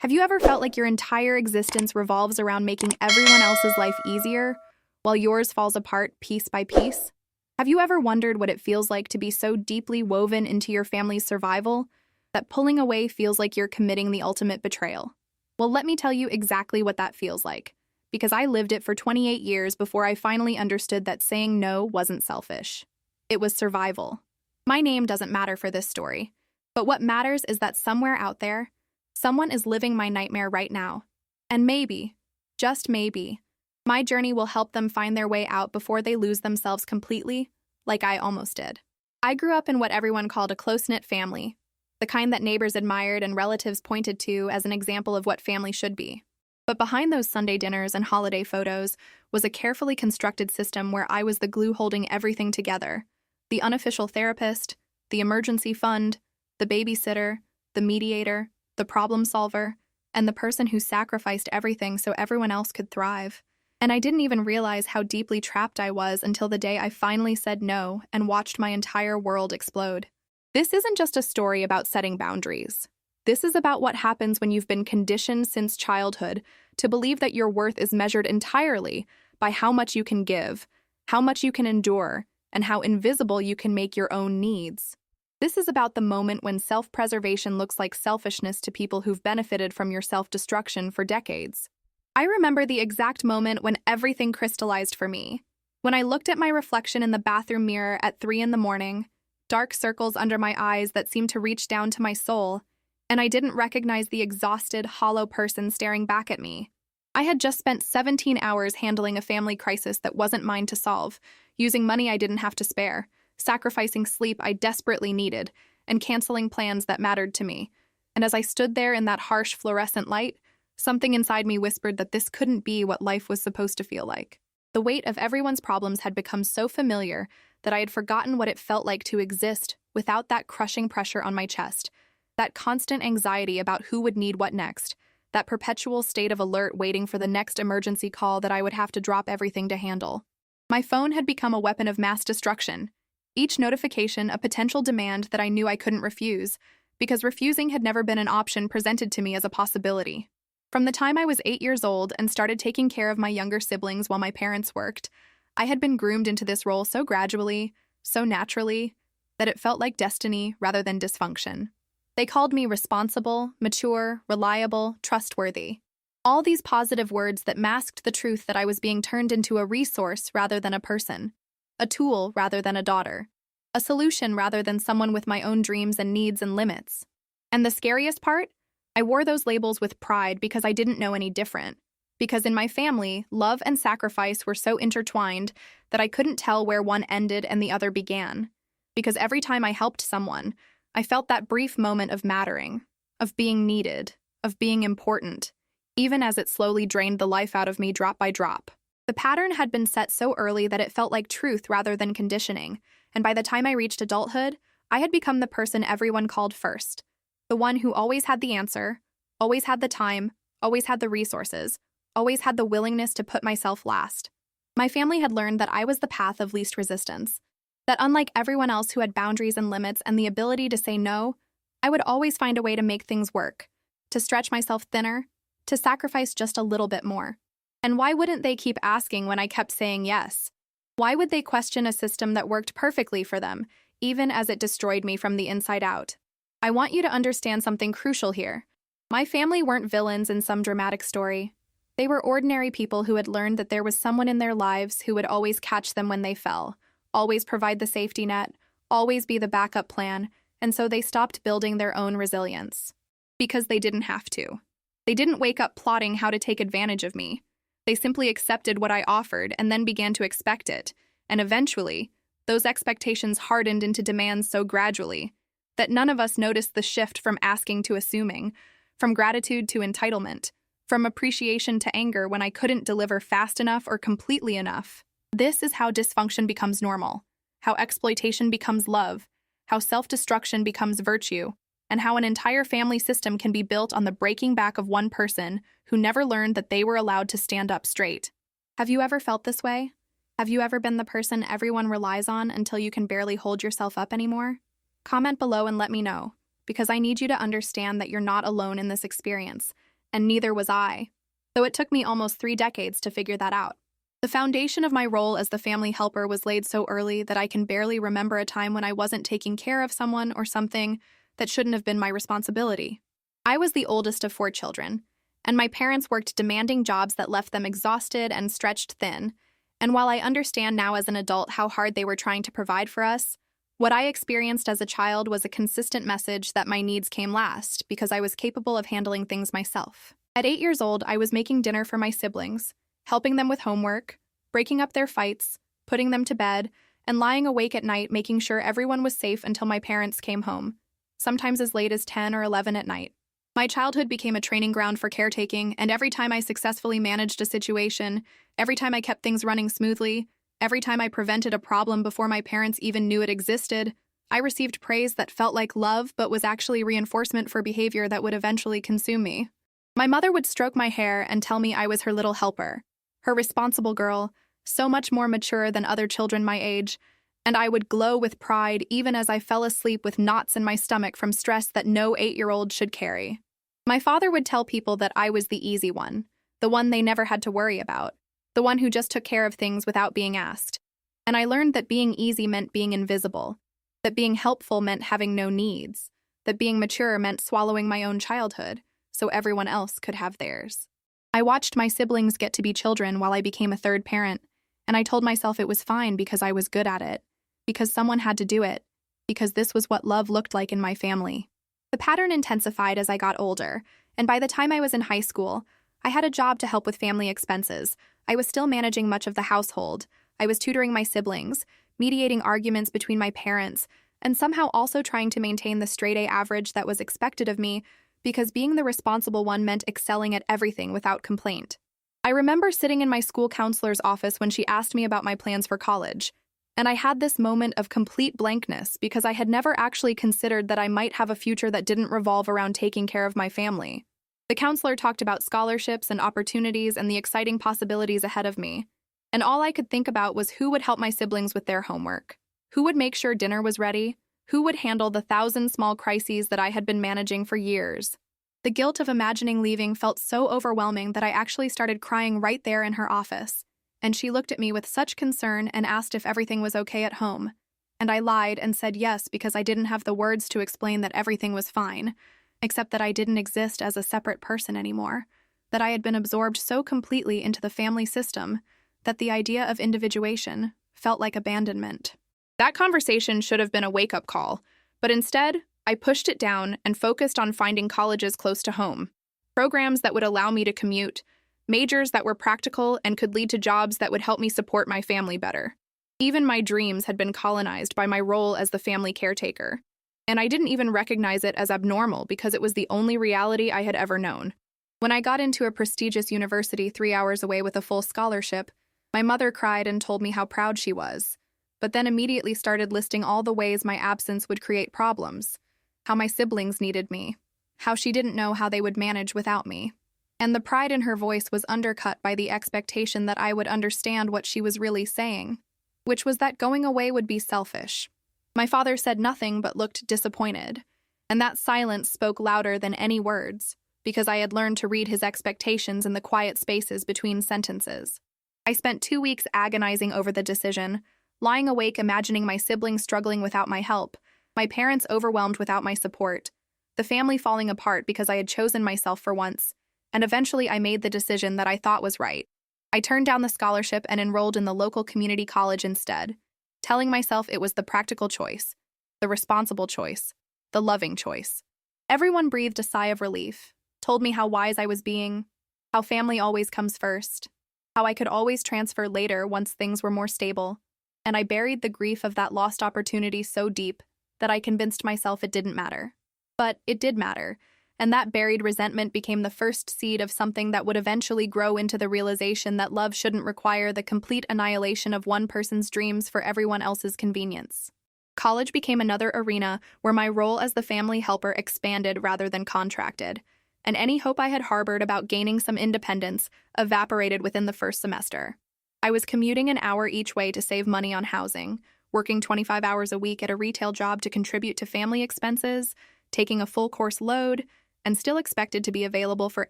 Have you ever felt like your entire existence revolves around making everyone else's life easier, while yours falls apart piece by piece? Have you ever wondered what it feels like to be so deeply woven into your family's survival that pulling away feels like you're committing the ultimate betrayal? Well, let me tell you exactly what that feels like, because I lived it for 28 years before I finally understood that saying no wasn't selfish. It was survival. My name doesn't matter for this story, but what matters is that somewhere out there, someone is living my nightmare right now. And maybe, just maybe, my journey will help them find their way out before they lose themselves completely, like I almost did. I grew up in what everyone called a close-knit family, the kind that neighbors admired and relatives pointed to as an example of what family should be. But behind those Sunday dinners and holiday photos was a carefully constructed system where I was the glue holding everything together: the unofficial therapist, the emergency fund, the babysitter, the mediator, the problem solver, and the person who sacrificed everything so everyone else could thrive. And I didn't even realize how deeply trapped I was until the day I finally said no and watched my entire world explode. This isn't just a story about setting boundaries. This is about what happens when you've been conditioned since childhood to believe that your worth is measured entirely by how much you can give, how much you can endure, and how invisible you can make your own needs. This is about the moment when self-preservation looks like selfishness to people who've benefited from your self-destruction for decades. I remember the exact moment when everything crystallized for me. When I looked at my reflection in the bathroom mirror at 3 a.m, dark circles under my eyes that seemed to reach down to my soul, and I didn't recognize the exhausted, hollow person staring back at me. I had just spent 17 hours handling a family crisis that wasn't mine to solve, using money I didn't have to spare, sacrificing sleep I desperately needed, and canceling plans that mattered to me. And as I stood there in that harsh fluorescent light, something inside me whispered that this couldn't be what life was supposed to feel like. The weight of everyone's problems had become so familiar that I had forgotten what it felt like to exist without that crushing pressure on my chest, that constant anxiety about who would need what next, that perpetual state of alert waiting for the next emergency call that I would have to drop everything to handle. My phone had become a weapon of mass destruction, each notification a potential demand that I knew I couldn't refuse, because refusing had never been an option presented to me as a possibility. From the time I was 8 years old and started taking care of my younger siblings while my parents worked, I had been groomed into this role so gradually, so naturally, that it felt like destiny rather than dysfunction. They called me responsible, mature, reliable, trustworthy. All these positive words that masked the truth that I was being turned into a resource rather than a person, a tool rather than a daughter, a solution rather than someone with my own dreams and needs and limits. And the scariest part? I wore those labels with pride because I didn't know any different. Because in my family, love and sacrifice were so intertwined that I couldn't tell where one ended and the other began. Because every time I helped someone, I felt that brief moment of mattering, of being needed, of being important, even as it slowly drained the life out of me drop by drop. The pattern had been set so early that it felt like truth rather than conditioning, and by the time I reached adulthood, I had become the person everyone called first. The one who always had the answer, always had the time, always had the resources, always had the willingness to put myself last. My family had learned that I was the path of least resistance, that unlike everyone else who had boundaries and limits and the ability to say no, I would always find a way to make things work, to stretch myself thinner, to sacrifice just a little bit more. And why wouldn't they keep asking when I kept saying yes? Why would they question a system that worked perfectly for them, even as it destroyed me from the inside out? I want you to understand something crucial here. My family weren't villains in some dramatic story. They were ordinary people who had learned that there was someone in their lives who would always catch them when they fell, always provide the safety net, always be the backup plan, and so they stopped building their own resilience. Because they didn't have to. They didn't wake up plotting how to take advantage of me. They simply accepted what I offered and then began to expect it, and eventually, those expectations hardened into demands so gradually that none of us noticed the shift from asking to assuming, from gratitude to entitlement, from appreciation to anger when I couldn't deliver fast enough or completely enough. This is how dysfunction becomes normal, how exploitation becomes love, how self-destruction becomes virtue, and how an entire family system can be built on the breaking back of one person who never learned that they were allowed to stand up straight. Have you ever felt this way? Have you ever been the person everyone relies on until you can barely hold yourself up anymore? Comment below and let me know, because I need you to understand that you're not alone in this experience, and neither was I, though it took me almost 3 decades to figure that out. The foundation of my role as the family helper was laid so early that I can barely remember a time when I wasn't taking care of someone or something that shouldn't have been my responsibility. I was the oldest of 4 children, and my parents worked demanding jobs that left them exhausted and stretched thin. And while I understand now as an adult how hard they were trying to provide for us, what I experienced as a child was a consistent message that my needs came last because I was capable of handling things myself. At 8 years old, I was making dinner for my siblings, helping them with homework, breaking up their fights, putting them to bed, and lying awake at night making sure everyone was safe until my parents came home, sometimes as late as 10 or 11 at night. My childhood became a training ground for caretaking, and every time I successfully managed a situation, every time I kept things running smoothly, every time I prevented a problem before my parents even knew it existed, I received praise that felt like love but was actually reinforcement for behavior that would eventually consume me. My mother would stroke my hair and tell me I was her little helper, her responsible girl, so much more mature than other children my age, and I would glow with pride even as I fell asleep with knots in my stomach from stress that no 8-year-old should carry. My father would tell people that I was the easy one, the one they never had to worry about, the one who just took care of things without being asked. And I learned that being easy meant being invisible, that being helpful meant having no needs, that being mature meant swallowing my own childhood so everyone else could have theirs. I watched my siblings get to be children while I became a third parent, and I told myself it was fine because I was good at it, because someone had to do it, because this was what love looked like in my family. The pattern intensified as I got older, and by the time I was in high school, I had a job to help with family expenses. I was still managing much of the household. I was tutoring my siblings, mediating arguments between my parents, and somehow also trying to maintain the straight-A average that was expected of me, because being the responsible one meant excelling at everything without complaint. I remember sitting in my school counselor's office when she asked me about my plans for college, and I had this moment of complete blankness because I had never actually considered that I might have a future that didn't revolve around taking care of my family. The counselor talked about scholarships and opportunities and the exciting possibilities ahead of me, and all I could think about was who would help my siblings with their homework, who would make sure dinner was ready, who would handle the 1,000 small crises that I had been managing for years. The guilt of imagining leaving felt so overwhelming that I actually started crying right there in her office. And she looked at me with such concern and asked if everything was okay at home. And I lied and said yes because I didn't have the words to explain that everything was fine, except that I didn't exist as a separate person anymore, that I had been absorbed so completely into the family system that the idea of individuation felt like abandonment. That conversation should have been a wake-up call, but instead, I pushed it down and focused on finding colleges close to home, programs that would allow me to commute, majors that were practical and could lead to jobs that would help me support my family better. Even my dreams had been colonized by my role as the family caretaker, and I didn't even recognize it as abnormal because it was the only reality I had ever known. When I got into a prestigious university 3 hours away with a full scholarship, my mother cried and told me how proud she was, but then immediately started listing all the ways my absence would create problems, how my siblings needed me, how she didn't know how they would manage without me. And the pride in her voice was undercut by the expectation that I would understand what she was really saying, which was that going away would be selfish. My father said nothing but looked disappointed, and that silence spoke louder than any words, because I had learned to read his expectations in the quiet spaces between sentences. I spent 2 weeks agonizing over the decision, lying awake imagining my siblings struggling without my help, my parents overwhelmed without my support, the family falling apart because I had chosen myself for once, and eventually I made the decision that I thought was right. I turned down the scholarship and enrolled in the local community college instead, telling myself it was the practical choice, the responsible choice, the loving choice. Everyone breathed a sigh of relief, told me how wise I was being, how family always comes first, how I could always transfer later once things were more stable, and I buried the grief of that lost opportunity so deep that I convinced myself it didn't matter. But it did matter, and that buried resentment became the first seed of something that would eventually grow into the realization that love shouldn't require the complete annihilation of one person's dreams for everyone else's convenience. College became another arena where my role as the family helper expanded rather than contracted, and any hope I had harbored about gaining some independence evaporated within the first semester. I was commuting an hour each way to save money on housing, working 25 hours a week at a retail job to contribute to family expenses, taking a full course load, and still expected to be available for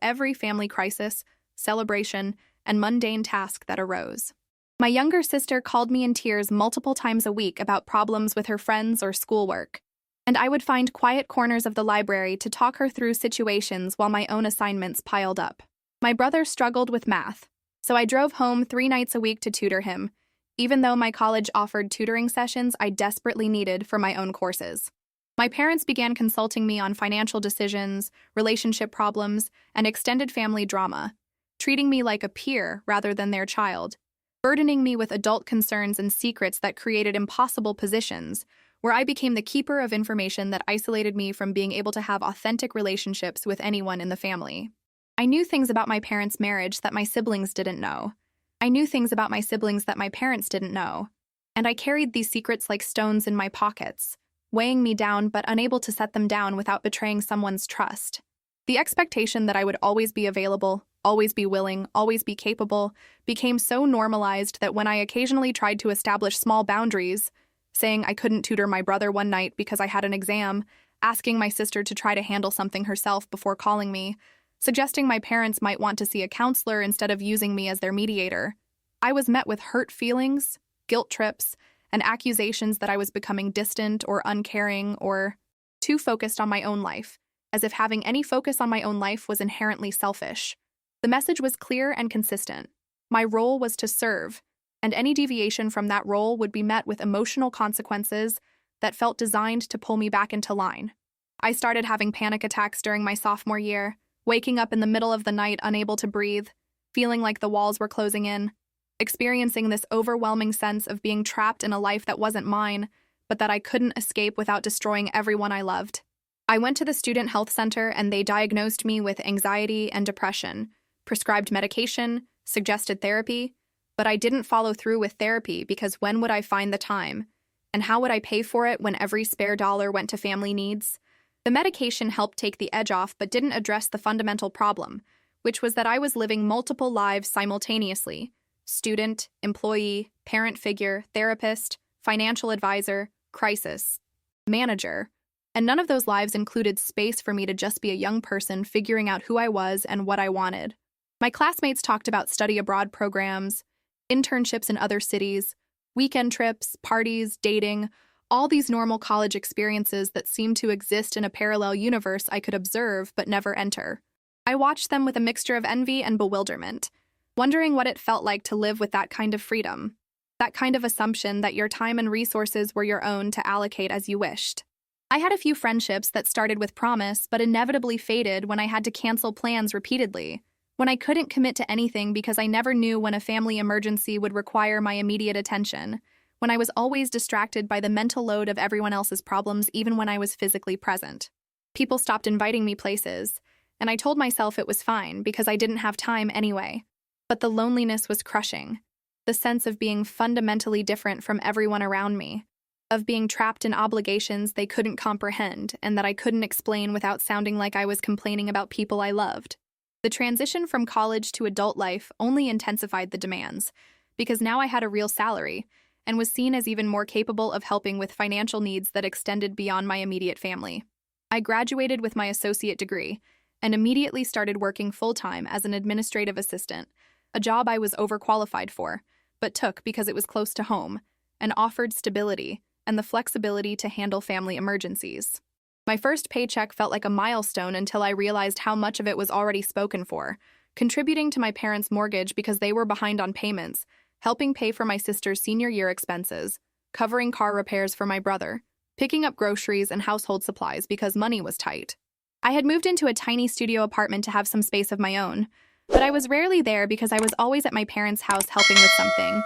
every family crisis, celebration, and mundane task that arose. My younger sister called me in tears multiple times a week about problems with her friends or schoolwork, and I would find quiet corners of the library to talk her through situations while my own assignments piled up. My brother struggled with math, so I drove home 3 nights a week to tutor him, even though my college offered tutoring sessions I desperately needed for my own courses. My parents began consulting me on financial decisions, relationship problems, and extended family drama, treating me like a peer rather than their child, burdening me with adult concerns and secrets that created impossible positions, where I became the keeper of information that isolated me from being able to have authentic relationships with anyone in the family. I knew things about my parents' marriage that my siblings didn't know. I knew things about my siblings that my parents didn't know. And I carried these secrets like stones in my pockets, weighing me down but unable to set them down without betraying someone's trust. The expectation that I would always be available, always be willing, always be capable, became so normalized that when I occasionally tried to establish small boundaries, saying I couldn't tutor my brother one night because I had an exam, asking my sister to try to handle something herself before calling me, suggesting my parents might want to see a counselor instead of using me as their mediator, I was met with hurt feelings, guilt trips, and accusations that I was becoming distant or uncaring or too focused on my own life, as if having any focus on my own life was inherently selfish. The message was clear and consistent. My role was to serve, and any deviation from that role would be met with emotional consequences that felt designed to pull me back into line. I started having panic attacks during my sophomore year, waking up in the middle of the night unable to breathe, feeling like the walls were closing in, experiencing this overwhelming sense of being trapped in a life that wasn't mine, but that I couldn't escape without destroying everyone I loved. I went to the student health center and they diagnosed me with anxiety and depression, prescribed medication, suggested therapy, but I didn't follow through with therapy because when would I find the time? And how would I pay for it when every spare dollar went to family needs? The medication helped take the edge off but didn't address the fundamental problem, which was that I was living multiple lives simultaneously: student, employee, parent figure, therapist, financial advisor, crisis, manager, and none of those lives included space for me to just be a young person figuring out who I was and what I wanted. My classmates talked about study abroad programs, internships in other cities, weekend trips, parties, dating, all these normal college experiences that seemed to exist in a parallel universe I could observe but never enter. I watched them with a mixture of envy and bewilderment, wondering what it felt like to live with that kind of freedom, that kind of assumption that your time and resources were your own to allocate as you wished. I had a few friendships that started with promise but inevitably faded when I had to cancel plans repeatedly, when I couldn't commit to anything because I never knew when a family emergency would require my immediate attention, when I was always distracted by the mental load of everyone else's problems even when I was physically present. People stopped inviting me places, and I told myself it was fine because I didn't have time anyway. But the loneliness was crushing, the sense of being fundamentally different from everyone around me, of being trapped in obligations they couldn't comprehend and that I couldn't explain without sounding like I was complaining about people I loved. The transition from college to adult life only intensified the demands, because now I had a real salary and was seen as even more capable of helping with financial needs that extended beyond my immediate family. I graduated with my associate degree and immediately started working full-time as an administrative assistant, a job I was overqualified for, but took because it was close to home and offered stability and the flexibility to handle family emergencies. My first paycheck felt like a milestone until I realized how much of it was already spoken for, contributing to my parents' mortgage because they were behind on payments, helping pay for my sister's senior year expenses, covering car repairs for my brother, picking up groceries and household supplies because money was tight. I had moved into a tiny studio apartment to have some space of my own, but I was rarely there because I was always at my parents' house helping with something,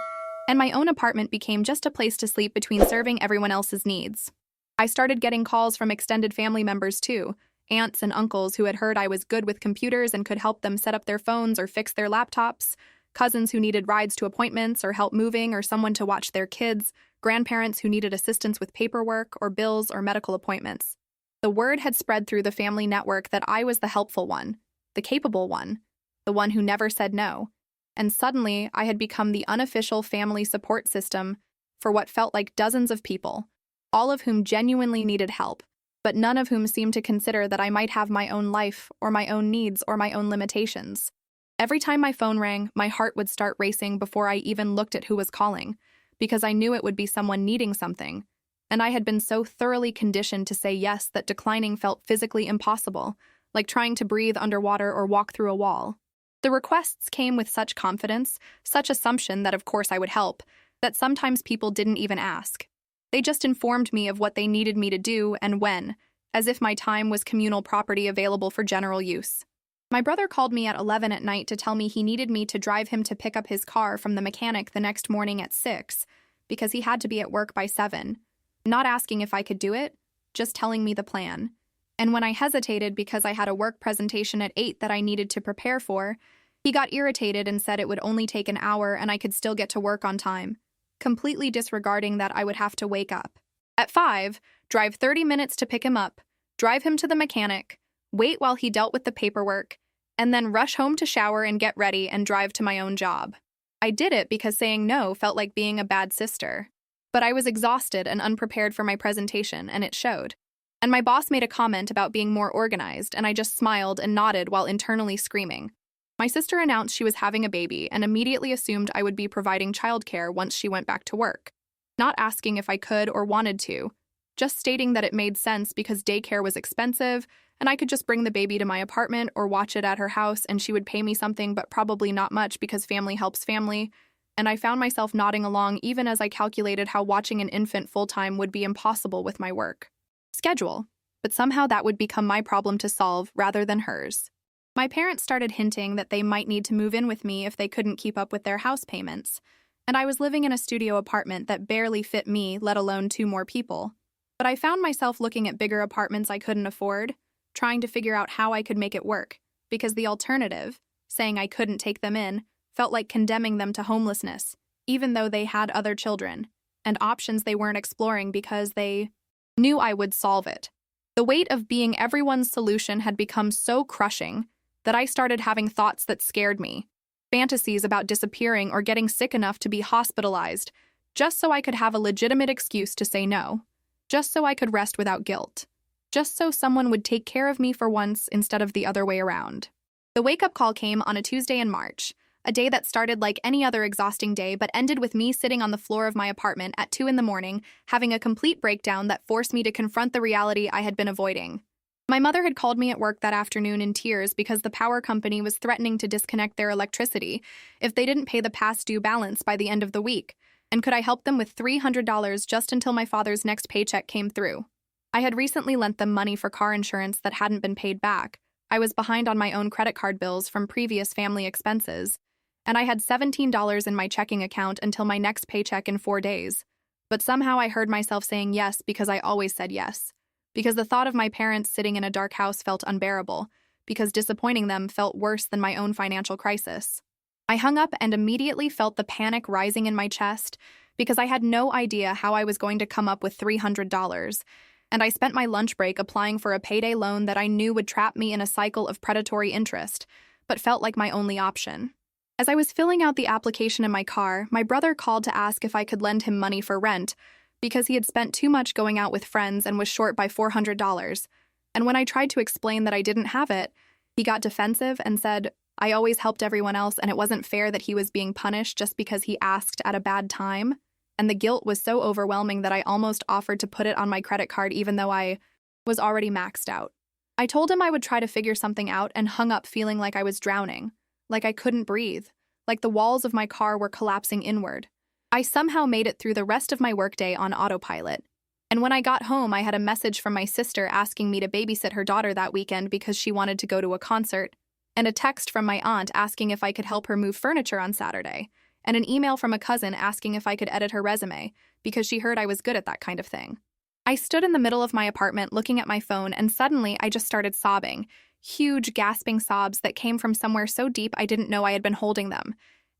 and my own apartment became just a place to sleep between serving everyone else's needs. I started getting calls from extended family members too, aunts and uncles who had heard I was good with computers and could help them set up their phones or fix their laptops, cousins who needed rides to appointments or help moving or someone to watch their kids, grandparents who needed assistance with paperwork or bills or medical appointments. The word had spread through the family network that I was the helpful one, the capable one, the one who never said no, and suddenly I had become the unofficial family support system for what felt like dozens of people, all of whom genuinely needed help, but none of whom seemed to consider that I might have my own life or my own needs or my own limitations. Every time my phone rang, my heart would start racing before I even looked at who was calling, because I knew it would be someone needing something, and I had been so thoroughly conditioned to say yes that declining felt physically impossible, like trying to breathe underwater or walk through a wall. The requests came with such confidence, such assumption that of course I would help, that sometimes people didn't even ask. They just informed me of what they needed me to do and when, as if my time was communal property available for general use. My brother called me at 11 at night to tell me he needed me to drive him to pick up his car from the mechanic the next morning at 6, because he had to be at work by 7, not asking if I could do it, just telling me the plan. And when I hesitated because I had a work presentation at 8 that I needed to prepare for, he got irritated and said it would only take an hour and I could still get to work on time, completely disregarding that I would have to wake up. At 5, drive 30 minutes to pick him up, drive him to the mechanic, wait while he dealt with the paperwork, and then rush home to shower and get ready and drive to my own job. I did it because saying no felt like being a bad sister. But I was exhausted and unprepared for my presentation, and it showed. And my boss made a comment about being more organized, and I just smiled and nodded while internally screaming. My sister announced she was having a baby and immediately assumed I would be providing childcare once she went back to work, not asking if I could or wanted to, just stating that it made sense because daycare was expensive and I could just bring the baby to my apartment or watch it at her house and she would pay me something, but probably not much because family helps family. And I found myself nodding along even as I calculated how watching an infant full-time would be impossible with my work schedule, but somehow that would become my problem to solve rather than hers. My parents started hinting that they might need to move in with me if they couldn't keep up with their house payments, and I was living in a studio apartment that barely fit me, let alone 2 more people. But I found myself looking at bigger apartments I couldn't afford, trying to figure out how I could make it work, because the alternative, saying I couldn't take them in, felt like condemning them to homelessness, even though they had other children, and options they weren't exploring because they knew I would solve it. The weight of being everyone's solution had become so crushing that I started having thoughts that scared me, fantasies about disappearing or getting sick enough to be hospitalized, just so I could have a legitimate excuse to say no, just so I could rest without guilt, just so someone would take care of me for once instead of the other way around. The wake-up call came on a Tuesday in March, a day that started like any other exhausting day but ended with me sitting on the floor of my apartment at 2 in the morning, having a complete breakdown that forced me to confront the reality I had been avoiding. My mother had called me at work that afternoon in tears because the power company was threatening to disconnect their electricity if they didn't pay the past due balance by the end of the week, and could I help them with $300 just until my father's next paycheck came through. I had recently lent them money for car insurance that hadn't been paid back. I was behind on my own credit card bills from previous family expenses, and I had $17 in my checking account until my next paycheck in 4 days. But somehow I heard myself saying yes because I always said yes. Because the thought of my parents sitting in a dark house felt unbearable, because disappointing them felt worse than my own financial crisis. I hung up and immediately felt the panic rising in my chest because I had no idea how I was going to come up with $300, and I spent my lunch break applying for a payday loan that I knew would trap me in a cycle of predatory interest, but felt like my only option. As I was filling out the application in my car, my brother called to ask if I could lend him money for rent, because he had spent too much going out with friends and was short by $400. And when I tried to explain that I didn't have it, he got defensive and said, I always helped everyone else and it wasn't fair that he was being punished just because he asked at a bad time. And the guilt was so overwhelming that I almost offered to put it on my credit card even though I was already maxed out. I told him I would try to figure something out and hung up feeling like I was drowning, like I couldn't breathe, like the walls of my car were collapsing inward. I somehow made it through the rest of my workday on autopilot. And when I got home, I had a message from my sister asking me to babysit her daughter that weekend because she wanted to go to a concert, and a text from my aunt asking if I could help her move furniture on Saturday, and an email from a cousin asking if I could edit her resume because she heard I was good at that kind of thing. I stood in the middle of my apartment looking at my phone, and suddenly I just started sobbing, huge gasping sobs that came from somewhere so deep I didn't know I had been holding them.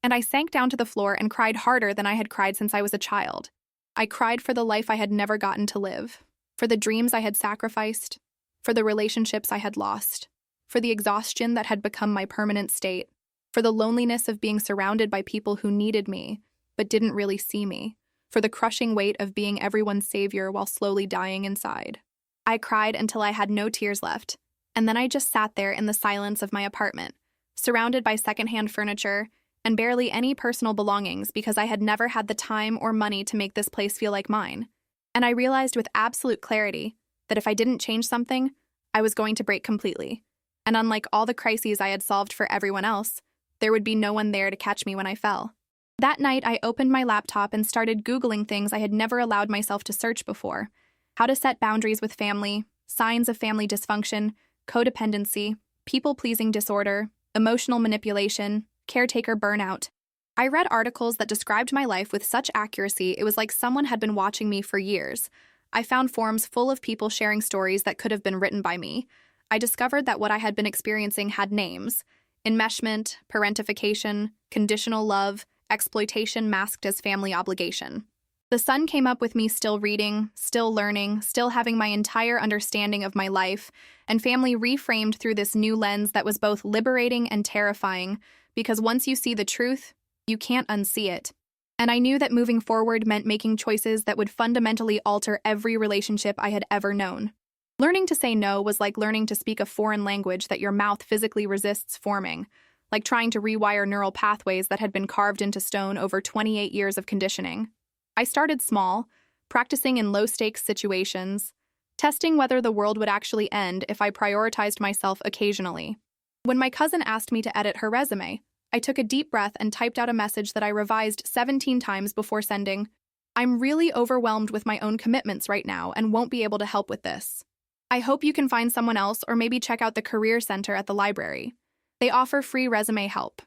And I sank down to the floor and cried harder than I had cried since I was a child. I cried for the life I had never gotten to live, for the dreams I had sacrificed, for the relationships I had lost, for the exhaustion that had become my permanent state, for the loneliness of being surrounded by people who needed me, but didn't really see me, for the crushing weight of being everyone's savior while slowly dying inside. I cried until I had no tears left, and then I just sat there in the silence of my apartment, surrounded by secondhand furniture and barely any personal belongings because I had never had the time or money to make this place feel like mine. And I realized with absolute clarity that if I didn't change something, I was going to break completely. And unlike all the crises I had solved for everyone else, there would be no one there to catch me when I fell. That night, I opened my laptop and started Googling things I had never allowed myself to search before: how to set boundaries with family, signs of family dysfunction, codependency, people-pleasing disorder, emotional manipulation, caretaker burnout. I read articles that described my life with such accuracy it was like someone had been watching me for years. I found forums full of people sharing stories that could have been written by me. I discovered that what I had been experiencing had names: enmeshment, parentification, conditional love, exploitation masked as family obligation. The sun came up with me still reading, still learning, still having my entire understanding of my life and family reframed through this new lens that was both liberating and terrifying, because once you see the truth, you can't unsee it. And I knew that moving forward meant making choices that would fundamentally alter every relationship I had ever known. Learning to say no was like learning to speak a foreign language that your mouth physically resists forming, like trying to rewire neural pathways that had been carved into stone over 28 years of conditioning. I started small, practicing in low-stakes situations, testing whether the world would actually end if I prioritized myself occasionally. When my cousin asked me to edit her resume, I took a deep breath and typed out a message that I revised 17 times before sending. "I'm really overwhelmed with my own commitments right now and won't be able to help with this. I hope you can find someone else or maybe check out the Career Center at the library. They offer free resume help."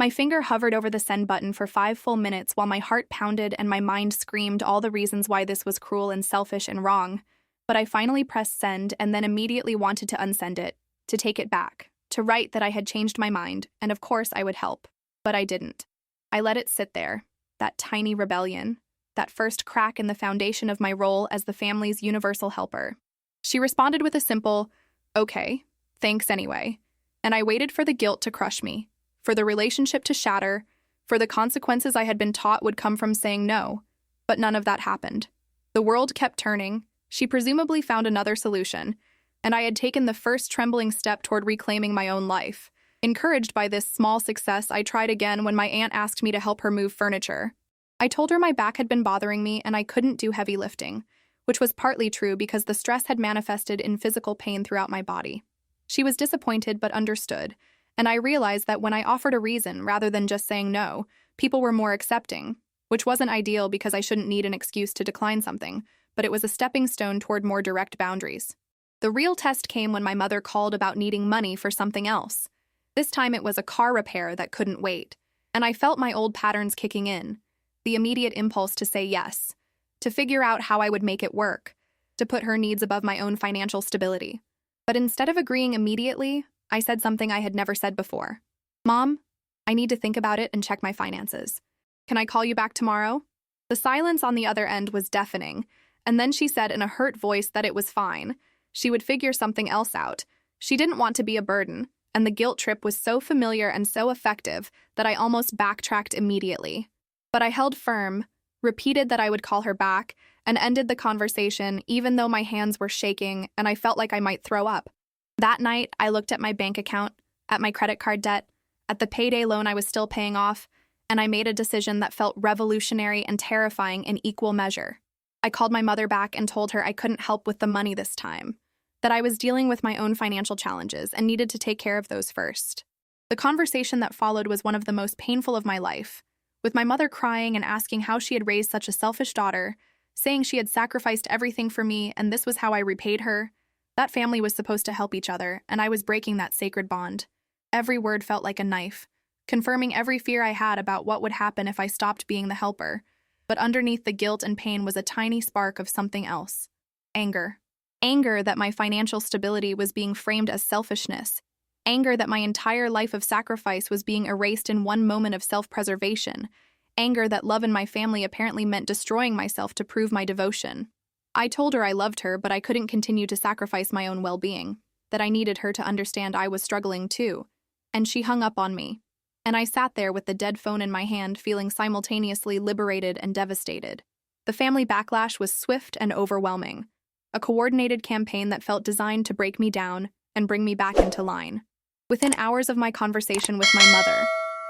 My finger hovered over the send button for 5 full minutes while my heart pounded and my mind screamed all the reasons why this was cruel and selfish and wrong. But I finally pressed send and then immediately wanted to unsend it, to take it back, to write that I had changed my mind, and of course I would help. But I didn't. I let it sit there, that tiny rebellion, that first crack in the foundation of my role as the family's universal helper. She responded with a simple, "Okay, thanks anyway," and I waited for the guilt to crush me, for the relationship to shatter, for the consequences I had been taught would come from saying no. But none of that happened. The world kept turning. She presumably found another solution, and I had taken the first trembling step toward reclaiming my own life. Encouraged by this small success, I tried again when my aunt asked me to help her move furniture. I told her my back had been bothering me and I couldn't do heavy lifting, which was partly true because the stress had manifested in physical pain throughout my body. She was disappointed but understood, and I realized that when I offered a reason rather than just saying no, people were more accepting, which wasn't ideal because I shouldn't need an excuse to decline something, but it was a stepping stone toward more direct boundaries. The real test came when my mother called about needing money for something else. This time it was a car repair that couldn't wait, and I felt my old patterns kicking in, the immediate impulse to say yes, to figure out how I would make it work, to put her needs above my own financial stability. But instead of agreeing immediately, I said something I had never said before. "Mom, I need to think about it and check my finances. Can I call you back tomorrow?" The silence on the other end was deafening, and then she said in a hurt voice that it was fine. She would figure something else out. She didn't want to be a burden, and the guilt trip was so familiar and so effective that I almost backtracked immediately. But I held firm, repeated that I would call her back, and ended the conversation even though my hands were shaking and I felt like I might throw up. That night, I looked at my bank account, at my credit card debt, at the payday loan I was still paying off, and I made a decision that felt revolutionary and terrifying in equal measure. I called my mother back and told her I couldn't help with the money this time, that I was dealing with my own financial challenges and needed to take care of those first. The conversation that followed was one of the most painful of my life, with my mother crying and asking how she had raised such a selfish daughter, saying she had sacrificed everything for me and this was how I repaid her. That family was supposed to help each other, and I was breaking that sacred bond. Every word felt like a knife, confirming every fear I had about what would happen if I stopped being the helper. But underneath the guilt and pain was a tiny spark of something else: anger. Anger that my financial stability was being framed as selfishness. Anger that my entire life of sacrifice was being erased in one moment of self-preservation. Anger that love in my family apparently meant destroying myself to prove my devotion. I told her I loved her, but I couldn't continue to sacrifice my own well-being, that I needed her to understand I was struggling too. And she hung up on me. And I sat there with the dead phone in my hand, feeling simultaneously liberated and devastated. The family backlash was swift and overwhelming. a coordinated campaign that felt designed to break me down and bring me back into line. Within hours of my conversation with my mother,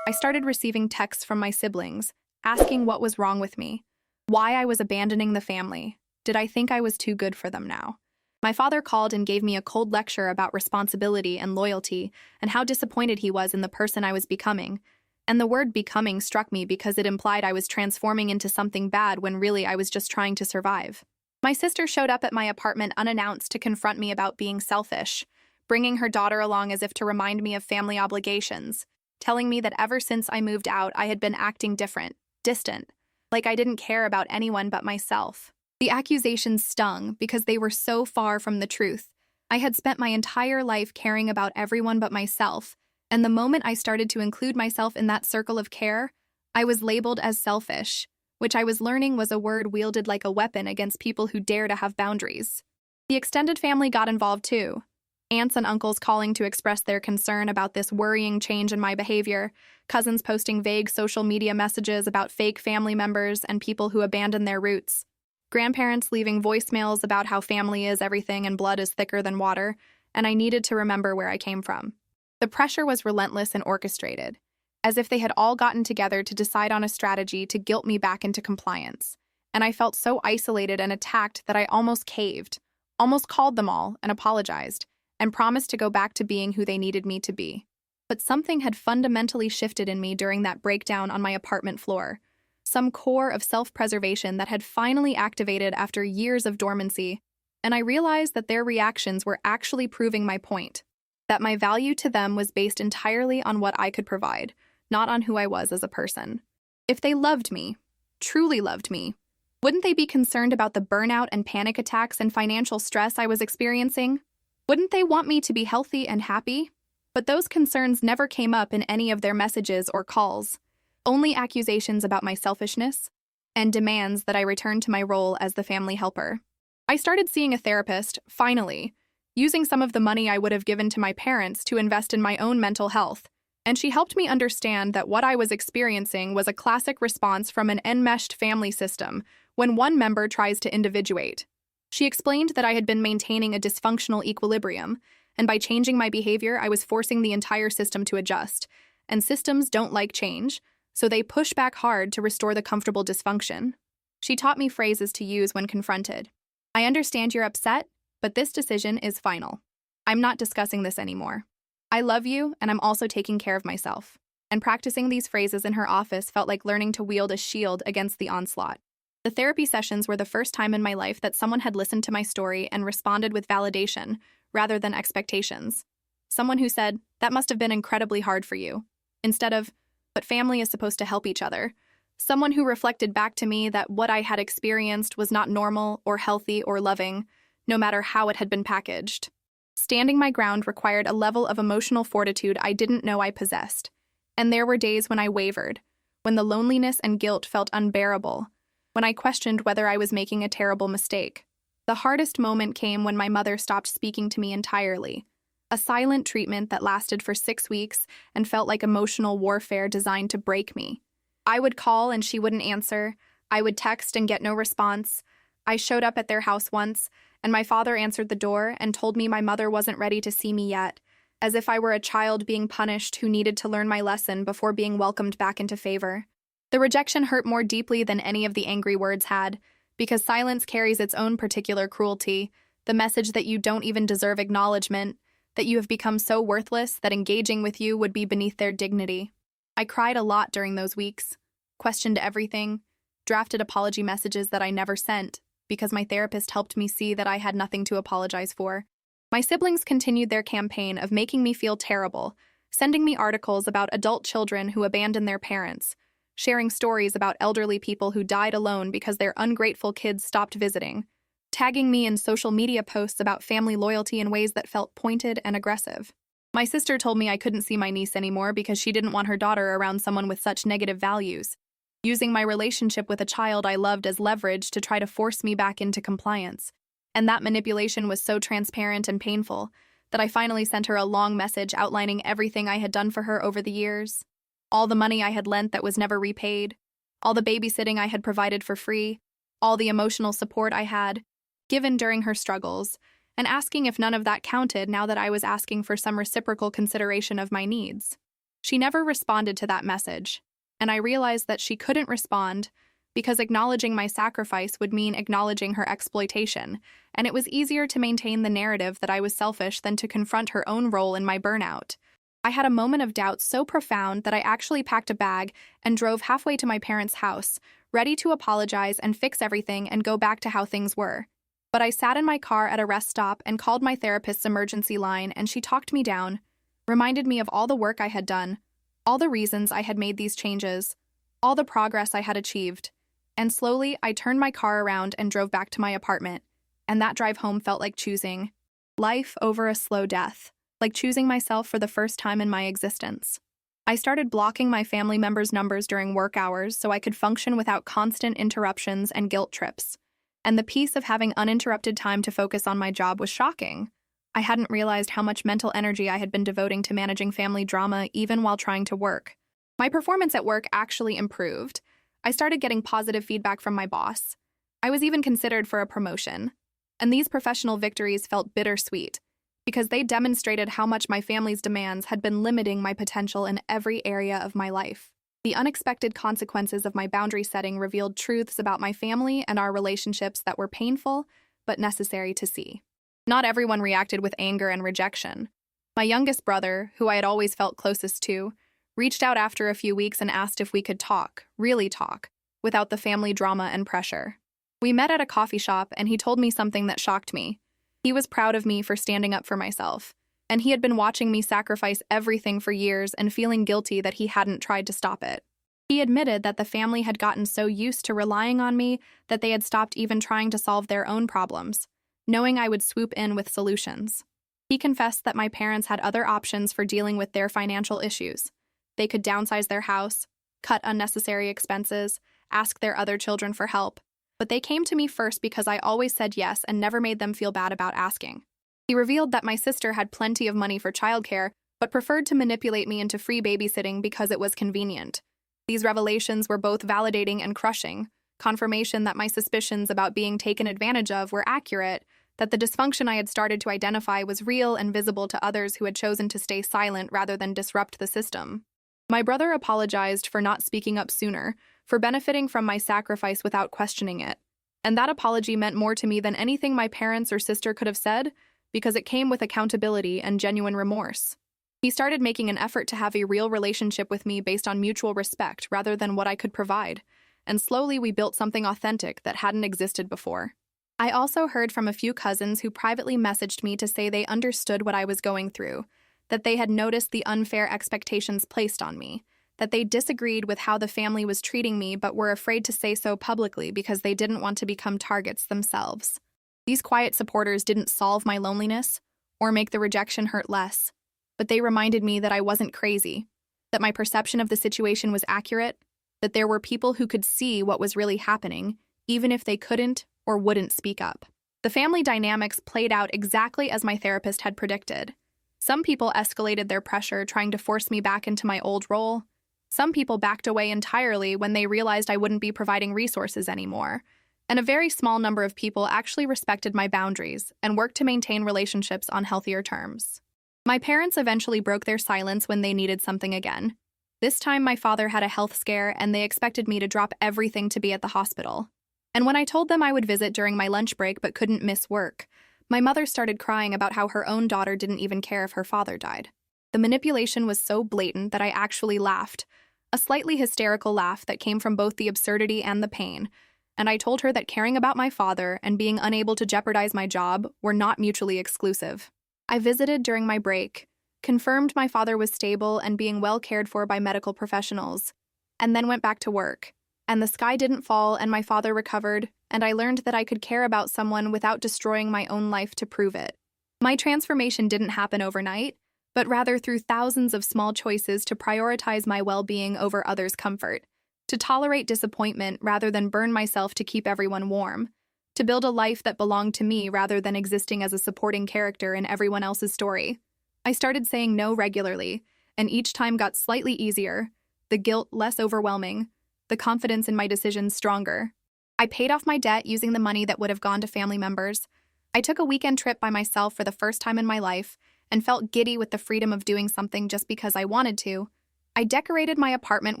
I started receiving texts from my siblings, asking what was wrong with me, why I was abandoning the family. Did I think I was too good for them now? My father called and gave me a cold lecture about responsibility and loyalty and how disappointed he was in the person I was becoming. And the word becoming struck me because it implied I was transforming into something bad when really I was just trying to survive. My sister showed up at my apartment unannounced to confront me about being selfish, bringing her daughter along as if to remind me of family obligations, telling me that ever since I moved out, I had been acting different, distant, like I didn't care about anyone but myself. The accusations stung because they were so far from the truth. I had spent my entire life caring about everyone but myself, and the moment I started to include myself in that circle of care, I was labeled as selfish, which I was learning was a word wielded like a weapon against people who dare to have boundaries. The extended family got involved too. Aunts and uncles calling to express their concern about this worrying change in my behavior, cousins posting vague social media messages about fake family members and people who abandon their roots, grandparents leaving voicemails about how family is everything and blood is thicker than water, and I needed to remember where I came from. The pressure was relentless and orchestrated, as if they had all gotten together to decide on a strategy to guilt me back into compliance. And I felt so isolated and attacked that I almost caved, almost called them all and apologized, and promised to go back to being who they needed me to be. But something had fundamentally shifted in me during that breakdown on my apartment floor. Some core of self-preservation that had finally activated after years of dormancy, and I realized that their reactions were actually proving my point, that my value to them was based entirely on what I could provide, not on who I was as a person. If they loved me, truly loved me, wouldn't they be concerned about the burnout and panic attacks and financial stress I was experiencing? Wouldn't they want me to be healthy and happy? But those concerns never came up in any of their messages or calls. Only accusations about my selfishness and demands that I return to my role as the family helper. I started seeing a therapist, finally, using some of the money I would have given to my parents to invest in my own mental health, and she helped me understand that what I was experiencing was a classic response from an enmeshed family system when one member tries to individuate. She explained that I had been maintaining a dysfunctional equilibrium, and by changing my behavior, I was forcing the entire system to adjust. And systems don't like change, so they push back hard to restore the comfortable dysfunction. She taught me phrases to use when confronted. I understand you're upset, but this decision is final. I'm not discussing this anymore. I love you, and I'm also taking care of myself. And practicing these phrases in her office felt like learning to wield a shield against the onslaught. The therapy sessions were the first time in my life that someone had listened to my story and responded with validation, rather than expectations. Someone who said, "That must have been incredibly hard for you," instead of, "But family is supposed to help each other." Someone who reflected back to me that what I had experienced was not normal or healthy or loving, no matter how it had been packaged. Standing my ground required a level of emotional fortitude I didn't know I possessed. And there were days when I wavered, when the loneliness and guilt felt unbearable, when I questioned whether I was making a terrible mistake. The hardest moment came when my mother stopped speaking to me entirely, a silent treatment that lasted for 6 weeks and felt like emotional warfare designed to break me. I would call and she wouldn't answer. I would text and get no response. I showed up at their house once, and my father answered the door and told me my mother wasn't ready to see me yet, as if I were a child being punished who needed to learn my lesson before being welcomed back into favor. The rejection hurt more deeply than any of the angry words had, because silence carries its own particular cruelty, the message that you don't even deserve acknowledgement, that you have become so worthless that engaging with you would be beneath their dignity. I cried a lot during those weeks, questioned everything, drafted apology messages that I never sent, because my therapist helped me see that I had nothing to apologize for. My siblings continued their campaign of making me feel terrible, sending me articles about adult children who abandon their parents, sharing stories about elderly people who died alone because their ungrateful kids stopped visiting, tagging me in social media posts about family loyalty in ways that felt pointed and aggressive. My sister told me I couldn't see my niece anymore because she didn't want her daughter around someone with such negative values, using my relationship with a child I loved as leverage to try to force me back into compliance. And that manipulation was so transparent and painful that I finally sent her a long message outlining everything I had done for her over the years. All the money I had lent that was never repaid, all the babysitting I had provided for free, all the emotional support I had, given during her struggles, and asking if none of that counted now that I was asking for some reciprocal consideration of my needs. She never responded to that message, and I realized that she couldn't respond because acknowledging my sacrifice would mean acknowledging her exploitation, and it was easier to maintain the narrative that I was selfish than to confront her own role in my burnout. I had a moment of doubt so profound that I actually packed a bag and drove halfway to my parents' house, ready to apologize and fix everything and go back to how things were. But I sat in my car at a rest stop and called my therapist's emergency line, and she talked me down, reminded me of all the work I had done, all the reasons I had made these changes, all the progress I had achieved. And slowly, I turned my car around and drove back to my apartment, and that drive home felt like choosing life over a slow death, like choosing myself for the first time in my existence. I started blocking my family members' numbers during work hours so I could function without constant interruptions and guilt trips. And the peace of having uninterrupted time to focus on my job was shocking. I hadn't realized how much mental energy I had been devoting to managing family drama even while trying to work. My performance at work actually improved. I started getting positive feedback from my boss. I was even considered for a promotion. And these professional victories felt bittersweet, because they demonstrated how much my family's demands had been limiting my potential in every area of my life. The unexpected consequences of my boundary setting revealed truths about my family and our relationships that were painful but necessary to see. Not everyone reacted with anger and rejection. My youngest brother, who I had always felt closest to, reached out after a few weeks and asked if we could talk, really talk, without the family drama and pressure. We met at a coffee shop, and he told me something that shocked me. He was proud of me for standing up for myself, and he had been watching me sacrifice everything for years and feeling guilty that he hadn't tried to stop it. He admitted that the family had gotten so used to relying on me that they had stopped even trying to solve their own problems, knowing I would swoop in with solutions. He confessed that my parents had other options for dealing with their financial issues. They could downsize their house, cut unnecessary expenses, ask their other children for help. But they came to me first because I always said yes and never made them feel bad about asking. He revealed that my sister had plenty of money for childcare, but preferred to manipulate me into free babysitting because it was convenient. These revelations were both validating and crushing, confirmation that my suspicions about being taken advantage of were accurate, that the dysfunction I had started to identify was real and visible to others who had chosen to stay silent rather than disrupt the system. My brother apologized for not speaking up sooner, for benefiting from my sacrifice without questioning it. And that apology meant more to me than anything my parents or sister could have said, because it came with accountability and genuine remorse. He started making an effort to have a real relationship with me based on mutual respect rather than what I could provide, and slowly we built something authentic that hadn't existed before. I also heard from a few cousins who privately messaged me to say they understood what I was going through, that they had noticed the unfair expectations placed on me, that they disagreed with how the family was treating me but were afraid to say so publicly because they didn't want to become targets themselves. These quiet supporters didn't solve my loneliness or make the rejection hurt less, but they reminded me that I wasn't crazy, that my perception of the situation was accurate, that there were people who could see what was really happening, even if they couldn't or wouldn't speak up. The family dynamics played out exactly as my therapist had predicted. Some people escalated their pressure, trying to force me back into my old role. Some people backed away entirely when they realized I wouldn't be providing resources anymore. And a very small number of people actually respected my boundaries and worked to maintain relationships on healthier terms. My parents eventually broke their silence when they needed something again. This time my father had a health scare and they expected me to drop everything to be at the hospital. And when I told them I would visit during my lunch break but couldn't miss work, my mother started crying about how her own daughter didn't even care if her father died. The manipulation was so blatant that I actually laughed, a slightly hysterical laugh that came from both the absurdity and the pain, and I told her that caring about my father and being unable to jeopardize my job were not mutually exclusive. I visited during my break, confirmed my father was stable and being well cared for by medical professionals, and then went back to work. And the sky didn't fall and my father recovered, and I learned that I could care about someone without destroying my own life to prove it. My transformation didn't happen overnight, but rather through thousands of small choices to prioritize my well-being over others' comfort, to tolerate disappointment rather than burn myself to keep everyone warm, to build a life that belonged to me rather than existing as a supporting character in everyone else's story. I started saying no regularly, and each time got slightly easier, the guilt less overwhelming, the confidence in my decisions stronger. I paid off my debt using the money that would have gone to family members. I took a weekend trip by myself for the first time in my life and felt giddy with the freedom of doing something just because I wanted to. I decorated my apartment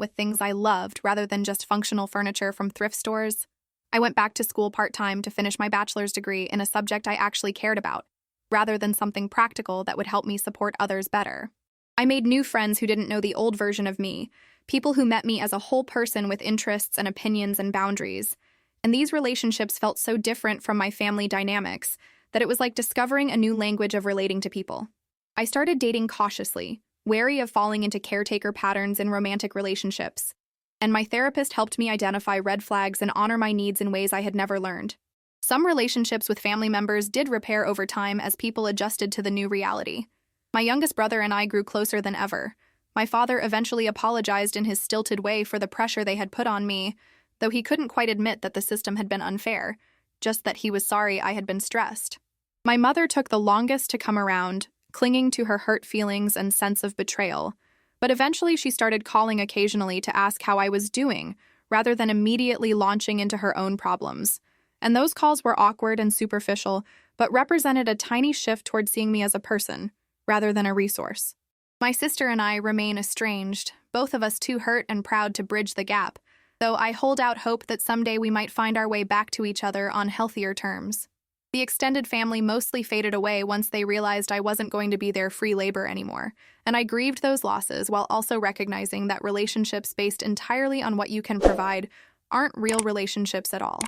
with things I loved rather than just functional furniture from thrift stores. I went back to school part-time to finish my bachelor's degree in a subject I actually cared about, rather than something practical that would help me support others better. I made new friends who didn't know the old version of me, people who met me as a whole person with interests and opinions and boundaries. And these relationships felt so different from my family dynamics that it was like discovering a new language of relating to people. I started dating cautiously, wary of falling into caretaker patterns in romantic relationships. And my therapist helped me identify red flags and honor my needs in ways I had never learned. Some relationships with family members did repair over time as people adjusted to the new reality. My youngest brother and I grew closer than ever. My father eventually apologized in his stilted way for the pressure they had put on me, though he couldn't quite admit that the system had been unfair, just that he was sorry I had been stressed. My mother took the longest to come around, clinging to her hurt feelings and sense of betrayal, but eventually she started calling occasionally to ask how I was doing, rather than immediately launching into her own problems. And those calls were awkward and superficial, but represented a tiny shift toward seeing me as a person, rather than a resource. My sister and I remain estranged, both of us too hurt and proud to bridge the gap, though I hold out hope that someday we might find our way back to each other on healthier terms. The extended family mostly faded away once they realized I wasn't going to be their free labor anymore, and I grieved those losses while also recognizing that relationships based entirely on what you can provide aren't real relationships at all.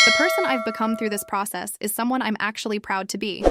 The person I've become through this process is someone I'm actually proud to be.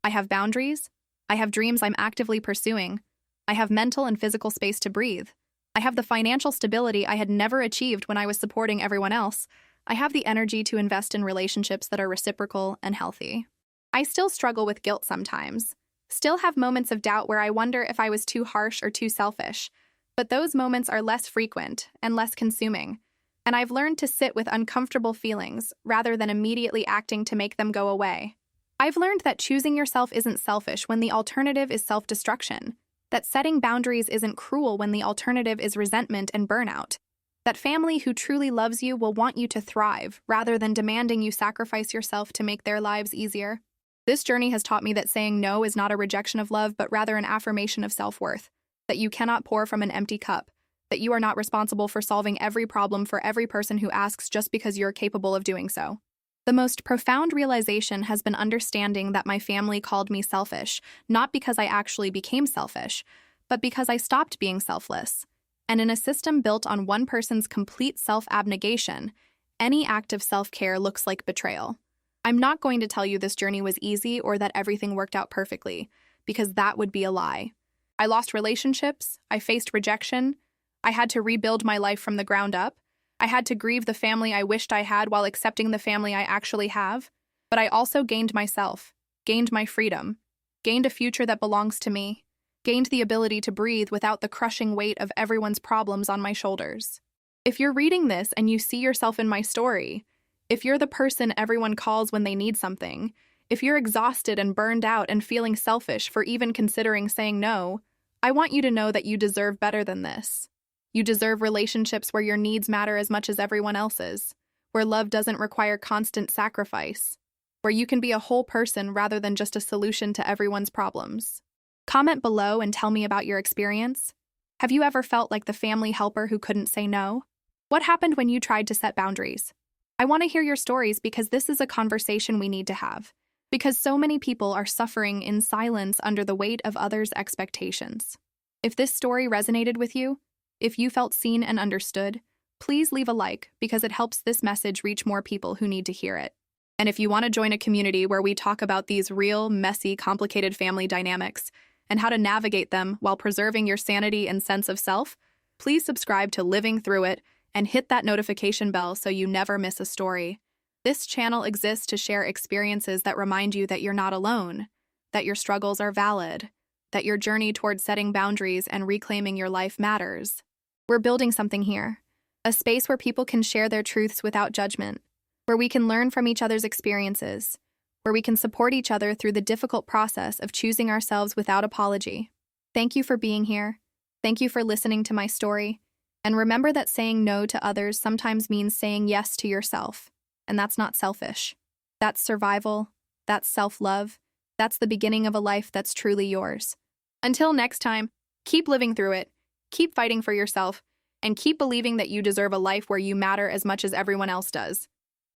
I have boundaries. I have dreams I'm actively pursuing. I have mental and physical space to breathe. I have the financial stability I had never achieved when I was supporting everyone else. I have the energy to invest in relationships that are reciprocal and healthy. I still struggle with guilt sometimes. Still have moments of doubt where I wonder if I was too harsh or too selfish. But those moments are less frequent and less consuming. And I've learned to sit with uncomfortable feelings rather than immediately acting to make them go away. I've learned that choosing yourself isn't selfish when the alternative is self-destruction. That setting boundaries isn't cruel when the alternative is resentment and burnout. That family who truly loves you will want you to thrive rather than demanding you sacrifice yourself to make their lives easier. This journey has taught me that saying no is not a rejection of love, but rather an affirmation of self-worth. That you cannot pour from an empty cup. That you are not responsible for solving every problem for every person who asks just because you're capable of doing so. The most profound realization has been understanding that my family called me selfish, not because I actually became selfish, but because I stopped being selfless. And in a system built on one person's complete self-abnegation, any act of self-care looks like betrayal. I'm not going to tell you this journey was easy or that everything worked out perfectly, because that would be a lie. I lost relationships, I faced rejection, I had to rebuild my life from the ground up. I had to grieve the family I wished I had while accepting the family I actually have. But I also gained myself, gained my freedom, gained a future that belongs to me, gained the ability to breathe without the crushing weight of everyone's problems on my shoulders. If you're reading this and you see yourself in my story, if you're the person everyone calls when they need something, if you're exhausted and burned out and feeling selfish for even considering saying no, I want you to know that you deserve better than this. You deserve relationships where your needs matter as much as everyone else's, where love doesn't require constant sacrifice, where you can be a whole person rather than just a solution to everyone's problems. Comment below and tell me about your experience. Have you ever felt like the family helper who couldn't say no? What happened when you tried to set boundaries? I want to hear your stories because this is a conversation we need to have, because so many people are suffering in silence under the weight of others' expectations. If this story resonated with you, if you felt seen and understood, please leave a like because it helps this message reach more people who need to hear it. And if you want to join a community where we talk about these real, messy, complicated family dynamics and how to navigate them while preserving your sanity and sense of self, please subscribe to Living Through It and hit that notification bell so you never miss a story. This channel exists to share experiences that remind you that you're not alone, that your struggles are valid, that your journey toward setting boundaries and reclaiming your life matters. We're building something here, a space where people can share their truths without judgment, where we can learn from each other's experiences, where we can support each other through the difficult process of choosing ourselves without apology. Thank you for being here. Thank you for listening to my story. And remember that saying no to others sometimes means saying yes to yourself. and that's not selfish. That's survival, that's self-love, that's the beginning of a life that's truly yours. Until next time, keep living through it, keep fighting for yourself, and keep believing that you deserve a life where you matter as much as everyone else does.